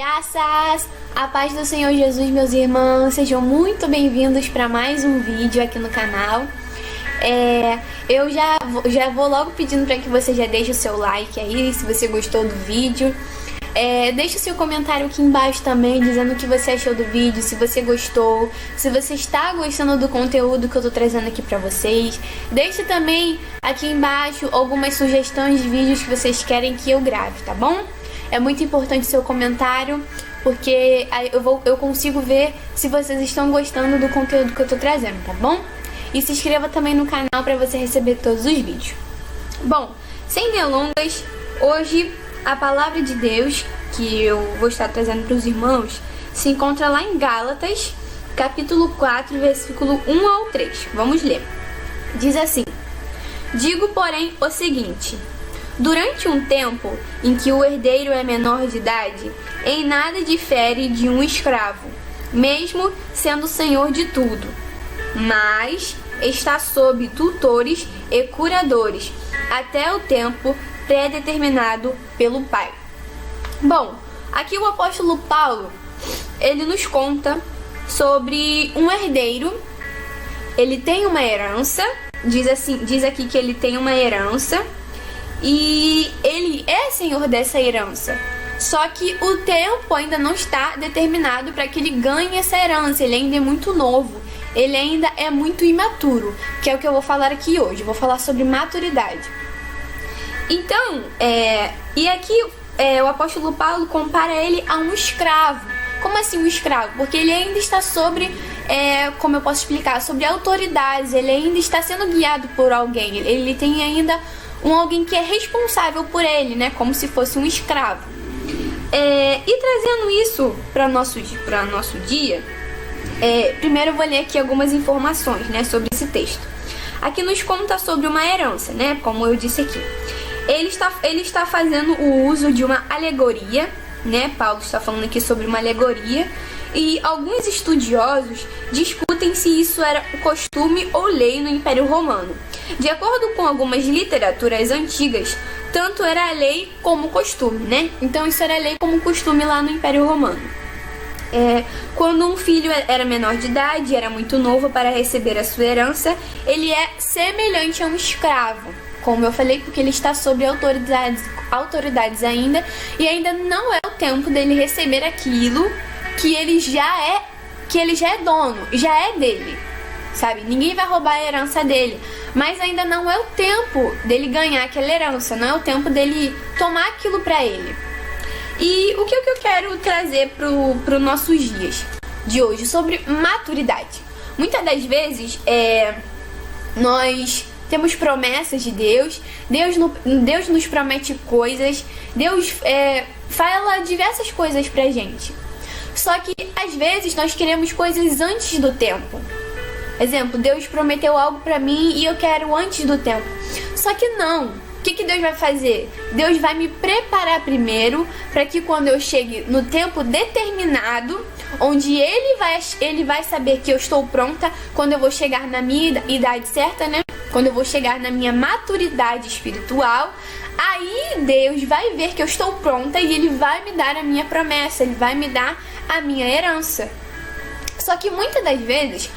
Graças à paz do Senhor Jesus, meus irmãos, sejam muito bem-vindos para mais um vídeo aqui no canal. Eu já vou logo pedindo para que você já deixe o seu like aí, se você gostou do vídeo. Deixe o seu comentário aqui embaixo também, dizendo o que você achou do vídeo, se você gostou, se você está gostando do conteúdo que eu tô trazendo aqui pra vocês. Deixe também aqui embaixo algumas sugestões de vídeos que vocês querem que eu grave, tá bom? É muito importante o seu comentário, porque aí eu consigo ver se vocês estão gostando do conteúdo que eu tô trazendo, tá bom? E se inscreva também no canal para você receber todos os vídeos. Bom, sem delongas, hoje a palavra de Deus que eu vou estar trazendo para os irmãos se encontra lá em Gálatas, capítulo 4, versículo 1 ao 3. Vamos ler. Diz assim: digo, porém, o seguinte: durante um tempo em que o herdeiro é menor de idade, em nada difere de um escravo, mesmo sendo senhor de tudo, mas está sob tutores e curadores, até o tempo pré-determinado pelo Pai. Bom, aqui o apóstolo Paulo, ele nos conta sobre um herdeiro. Ele tem uma herança, diz aqui que ele tem uma herança, e ele é senhor dessa herança. Só que o tempo ainda não está determinado para que ele ganhe essa herança. Ele ainda é muito novo, ele ainda é muito imaturo, que é o que eu vou falar aqui hoje. Eu vou falar sobre maturidade. Então, e aqui o apóstolo Paulo compara ele a um escravo. Como assim um escravo? Porque ele ainda está sobre, como eu posso explicar, sobre autoridades. Ele ainda está sendo guiado por alguém. Ele tem ainda alguém que é responsável por ele, né? Como se fosse um escravo. E trazendo isso para nosso dia, primeiro eu vou ler aqui algumas informações, né, sobre esse texto. Aqui nos conta sobre uma herança, né? Como eu disse aqui. Ele está fazendo o uso de uma alegoria, né? Paulo está falando aqui sobre uma alegoria, e alguns estudiosos discutem se isso era costume ou lei no Império Romano. De acordo com algumas literaturas antigas, tanto era lei como costume, né? Então isso era lei como costume lá no Império Romano. Quando um filho era menor de idade, era muito novo para receber a sua herança, ele é semelhante a um escravo, como eu falei, porque ele está sob autoridades ainda, e ainda não é o tempo dele receber aquilo que ele já é dono, já é dele, sabe? Ninguém vai roubar a herança dele, mas ainda não é o tempo dele ganhar aquela herança, não é o tempo dele tomar aquilo pra ele. E o que eu quero trazer pro nossos dias de hoje sobre maturidade? Muitas das vezes nós temos promessas de Deus, Deus nos promete coisas, Deus fala diversas coisas pra gente. Só que às vezes nós queremos coisas antes do tempo. Exemplo, Deus prometeu algo pra mim e eu quero antes do tempo. Só que não. O que Deus vai fazer? Deus vai me preparar primeiro para que quando eu chegue no tempo determinado, onde ele vai saber que eu estou pronta, quando eu vou chegar na minha idade certa, né? Quando eu vou chegar na minha maturidade espiritual, aí Deus vai ver que eu estou pronta e Ele vai me dar a minha promessa, Ele vai me dar a minha herança. Só que muitas das vezes,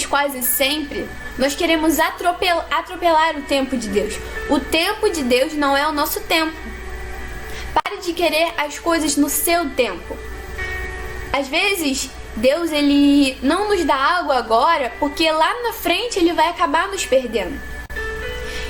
quase sempre, nós queremos atropelar o tempo de Deus. O tempo de Deus não é o nosso tempo. Pare de querer as coisas no seu tempo. Às vezes, Deus ele não nos dá algo agora, porque lá na frente Ele vai acabar nos perdendo.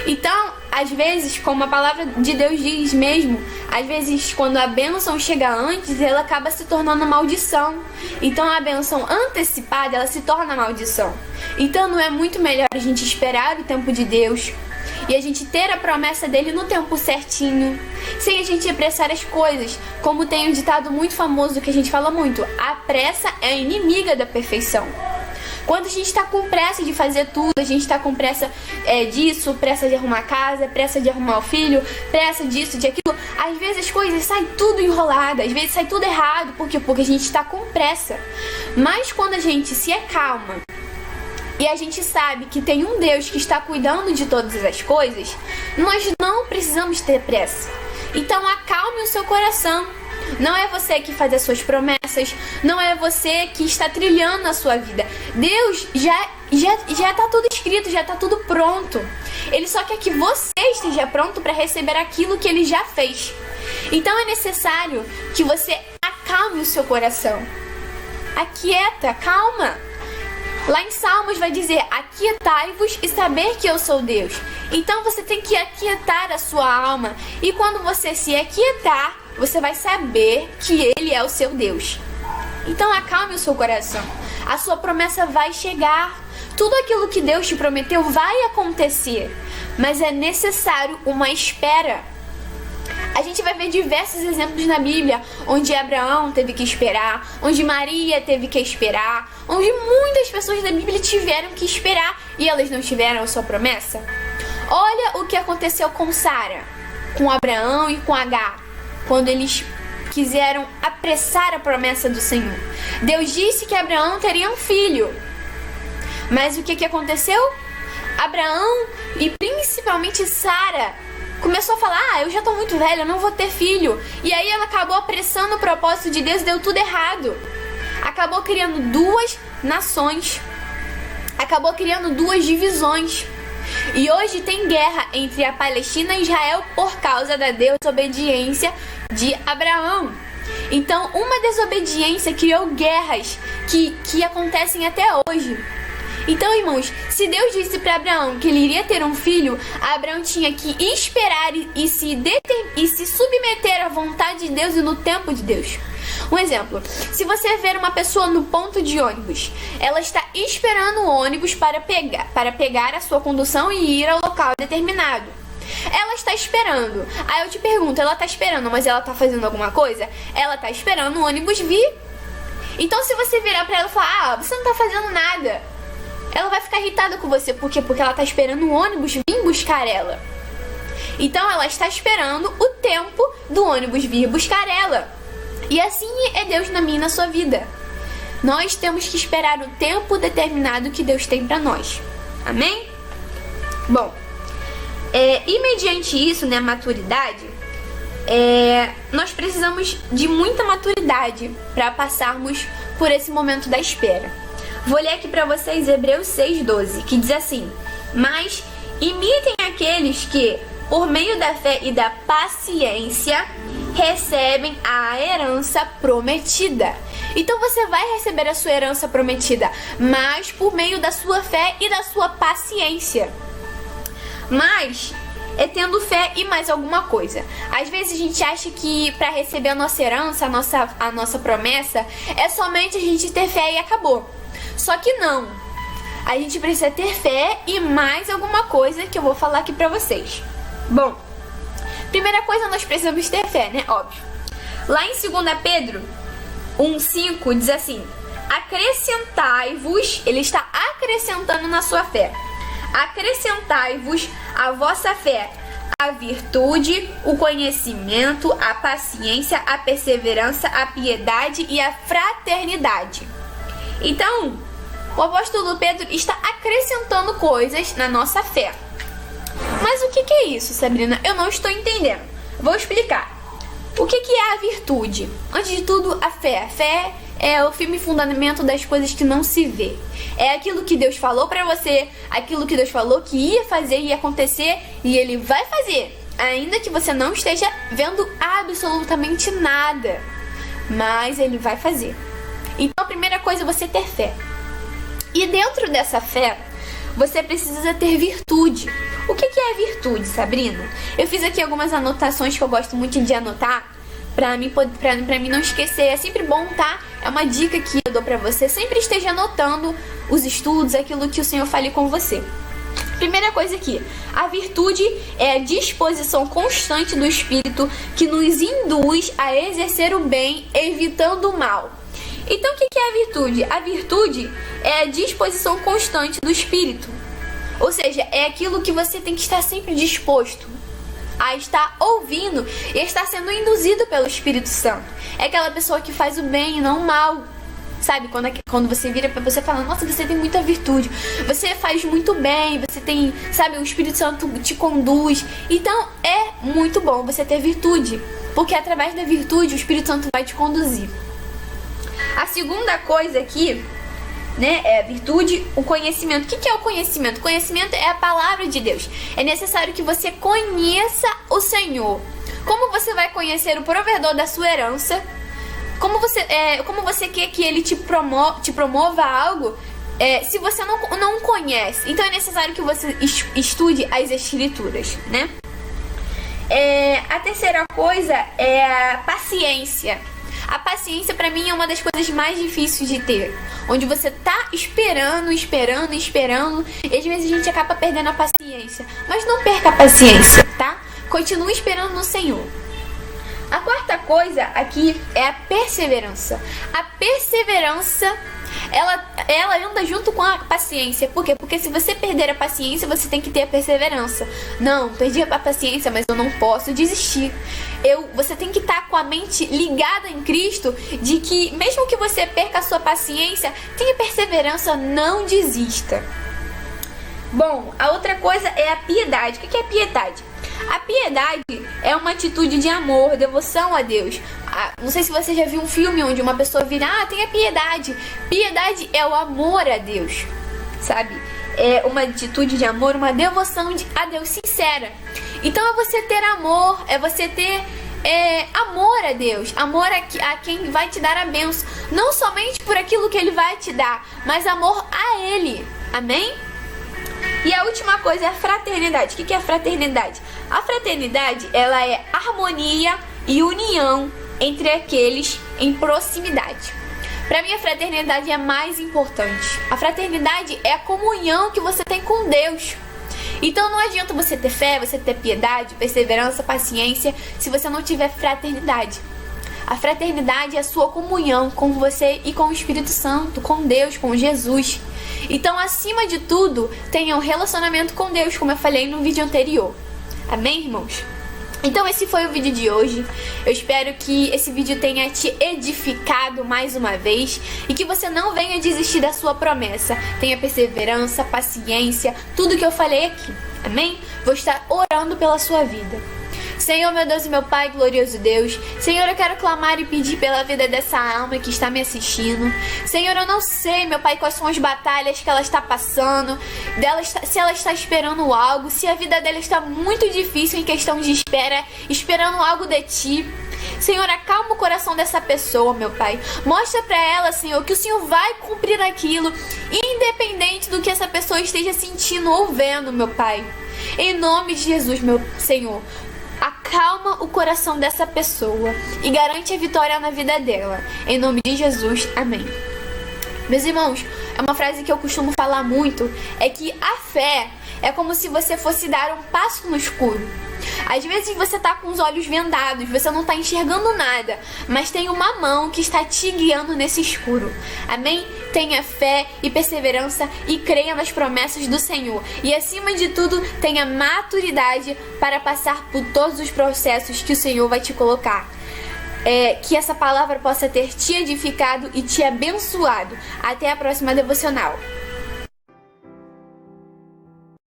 Então, às vezes, como a palavra de Deus diz mesmo, às vezes quando a bênção chega antes, ela acaba se tornando maldição. Então a bênção antecipada, ela se torna maldição. Então não é muito melhor a gente esperar o tempo de Deus e a gente ter a promessa dele no tempo certinho, sem a gente apressar as coisas? Como tem um ditado muito famoso que a gente fala muito: a pressa é inimiga da perfeição. Quando a gente está com pressa de fazer tudo, a gente está com pressa disso, pressa de arrumar a casa, pressa de arrumar o filho, pressa disso, de aquilo, às vezes as coisas saem tudo enrolada, às vezes sai tudo errado. Por quê? Porque a gente está com pressa. Mas quando a gente se acalma e a gente sabe que tem um Deus que está cuidando de todas as coisas, nós não precisamos ter pressa. Então acalme o seu coração. Não é você que faz as suas promessas, não é você que está trilhando a sua vida. Deus já tá tudo escrito, já tá tudo pronto. Ele só quer que você esteja pronto para receber aquilo que ele já fez. Então é necessário que você acalme o seu coração. Aquieta, calma. Lá em Salmos vai dizer: aquietai-vos e saber que eu sou Deus. Então você tem que aquietar a sua alma. E quando você se aquietar, você vai saber que Ele é o seu Deus. Então acalme o seu coração. A sua promessa vai chegar. Tudo aquilo que Deus te prometeu vai acontecer. Mas é necessário uma espera. A gente vai ver diversos exemplos na Bíblia, onde Abraão teve que esperar, onde Maria teve que esperar, onde muitas pessoas da Bíblia tiveram que esperar e elas não tiveram a sua promessa. Olha o que aconteceu com Sara, com Abraão e com Agar, quando eles quiseram apressar a promessa do Senhor. Deus disse que Abraão teria um filho, mas o que aconteceu? Abraão e principalmente Sara começou a falar: eu já tô muito velha, eu não vou ter filho. E aí ela acabou apressando o propósito de Deus e deu tudo errado. Acabou criando duas nações. Acabou criando duas divisões. E hoje tem guerra entre a Palestina e Israel por causa da desobediência de Abraão. Então, uma desobediência criou guerras que acontecem até hoje. Então, irmãos, se Deus disse para Abraão que ele iria ter um filho, Abraão tinha que esperar e se submeter à vontade de Deus e no tempo de Deus. Um exemplo: se você ver uma pessoa no ponto de ônibus, ela está esperando o ônibus para pegar a sua condução e ir ao local determinado. Ela está esperando. Aí eu te pergunto: ela está esperando, mas ela está fazendo alguma coisa? Ela está esperando o ônibus vir. Então, se você virar para ela e falar: você não está fazendo nada, ela vai ficar irritada com você. Por quê? Porque ela está esperando o ônibus vir buscar ela. Então ela está esperando o tempo do ônibus vir buscar ela. E assim é Deus na minha e na sua vida. Nós temos que esperar o tempo determinado que Deus tem para nós. Amém? Bom, e mediante isso, né, maturidade, nós precisamos de muita maturidade para passarmos por esse momento da espera. Vou ler aqui para vocês Hebreus 6,12, que diz assim: mas imitem aqueles que, por meio da fé e da paciência, recebem a herança prometida. Então você vai receber a sua herança prometida, mas por meio da sua fé e da sua paciência. Mas é tendo fé e mais alguma coisa. Às vezes a gente acha que para receber a nossa herança, a nossa promessa, é somente a gente ter fé e acabou. Só que não. A gente precisa ter fé e mais alguma coisa que eu vou falar aqui pra vocês. Bom, primeira coisa, nós precisamos ter fé, né? Óbvio. Lá em 2 Pedro 1,5 diz assim: acrescentai-vos, ele está acrescentando na sua fé. Acrescentai-vos a vossa fé, a virtude, o conhecimento, a paciência, a perseverança, a piedade e a fraternidade. Então, o apóstolo Pedro está acrescentando coisas na nossa fé. Mas o que é isso, Sabrina? Eu não estou entendendo. Vou explicar. O que é a virtude? Antes de tudo, a fé. A fé é o firme fundamento das coisas que não se vê. É aquilo que Deus falou pra você, aquilo que Deus falou que ia fazer e ia acontecer, e Ele vai fazer, ainda que você não esteja vendo absolutamente nada. Mas Ele vai fazer. Então a primeira coisa é você ter fé. E dentro dessa fé, você precisa ter virtude. O que é virtude, Sabrina? Eu fiz aqui algumas anotações que eu gosto muito de anotar pra mim não esquecer. É sempre bom, tá? É uma dica que eu dou pra você. Sempre esteja anotando os estudos, aquilo que o Senhor fale com você. Primeira coisa aqui, a virtude é a disposição constante do Espírito que nos induz a exercer o bem, evitando o mal. Então, o que é a virtude? A virtude é a disposição constante do Espírito. Ou seja, é aquilo que você tem que estar sempre disposto a estar ouvindo e estar sendo induzido pelo Espírito Santo. É aquela pessoa que faz o bem e não o mal. Sabe, quando você vira pra você e fala: nossa, você tem muita virtude, você faz muito bem, você tem, sabe, o Espírito Santo te conduz. Então, é muito bom você ter virtude. porque através da virtude o Espírito Santo vai te conduzir. A segunda coisa aqui, né, é a virtude, o conhecimento. O que é o conhecimento? O conhecimento é a palavra de Deus. É necessário que você conheça o Senhor. Como você vai conhecer o provedor da sua herança? Como você quer que ele te promova algo se você não conhece? Então é necessário que você estude as escrituras, né? A terceira coisa é a paciência. A paciência pra mim é uma das coisas mais difíceis de ter. Onde você tá esperando, e às vezes a gente acaba perdendo a paciência. Mas não perca a paciência, tá? Continue esperando no Senhor. A quarta coisa aqui é a perseverança. A perseverança, ela anda junto com a paciência. Por quê? Porque se você perder a paciência, você tem que ter a perseverança. Não, perdi a paciência, mas eu não posso desistir. Você tem que estar com a mente ligada em Cristo, de que mesmo que você perca a sua paciência, tenha perseverança, não desista. Bom, a outra coisa é a piedade. O que é piedade? A piedade é uma atitude de amor, devoção a Deus. Não sei se você já viu um filme onde uma pessoa vira, tenha piedade. Piedade é o amor a Deus, sabe? É uma atitude de amor, uma devoção a Deus sincera. Então é você ter amor, é você ter amor a Deus, amor a quem vai te dar a bênção. Não somente por aquilo que Ele vai te dar, mas amor a Ele. Amém? E a última coisa é a fraternidade. O que é a fraternidade? A fraternidade, ela é harmonia e união entre aqueles em proximidade. Para mim, a fraternidade é a mais importante. A fraternidade é a comunhão que você tem com Deus. Então não adianta você ter fé, você ter piedade, perseverança, paciência, se você não tiver fraternidade. A fraternidade é a sua comunhão com você e com o Espírito Santo, com Deus, com Jesus. Então, acima de tudo, tenha um relacionamento com Deus, como eu falei no vídeo anterior. Amém, irmãos? Então, esse foi o vídeo de hoje. Eu espero que esse vídeo tenha te edificado mais uma vez e que você não venha desistir da sua promessa. Tenha perseverança, paciência, tudo que eu falei aqui. Amém? Vou estar orando pela sua vida. Senhor, meu Deus e meu Pai, glorioso Deus, Senhor, eu quero clamar e pedir pela vida dessa alma que está me assistindo. Senhor, eu não sei, meu Pai, quais são as batalhas que ela está passando, se ela está esperando algo, se a vida dela está muito difícil em questão de espera, esperando algo de Ti. Senhor, acalma o coração dessa pessoa, meu Pai. Mostra pra ela, Senhor, que o Senhor vai cumprir aquilo, independente do que essa pessoa esteja sentindo ou vendo, meu Pai. Em nome de Jesus, meu Senhor, acalma o coração dessa pessoa e garante a vitória na vida dela. Em nome de Jesus, amém. Meus irmãos, é uma frase que eu costumo falar muito, é que a fé é como se você fosse dar um passo no escuro. Às vezes você tá com os olhos vendados, você não tá enxergando nada, mas tem uma mão que está te guiando nesse escuro. Amém? Tenha fé e perseverança e creia nas promessas do Senhor. E acima de tudo, tenha maturidade para passar por todos os processos que o Senhor vai te colocar. Que essa palavra possa ter te edificado e te abençoado. Até a próxima devocional.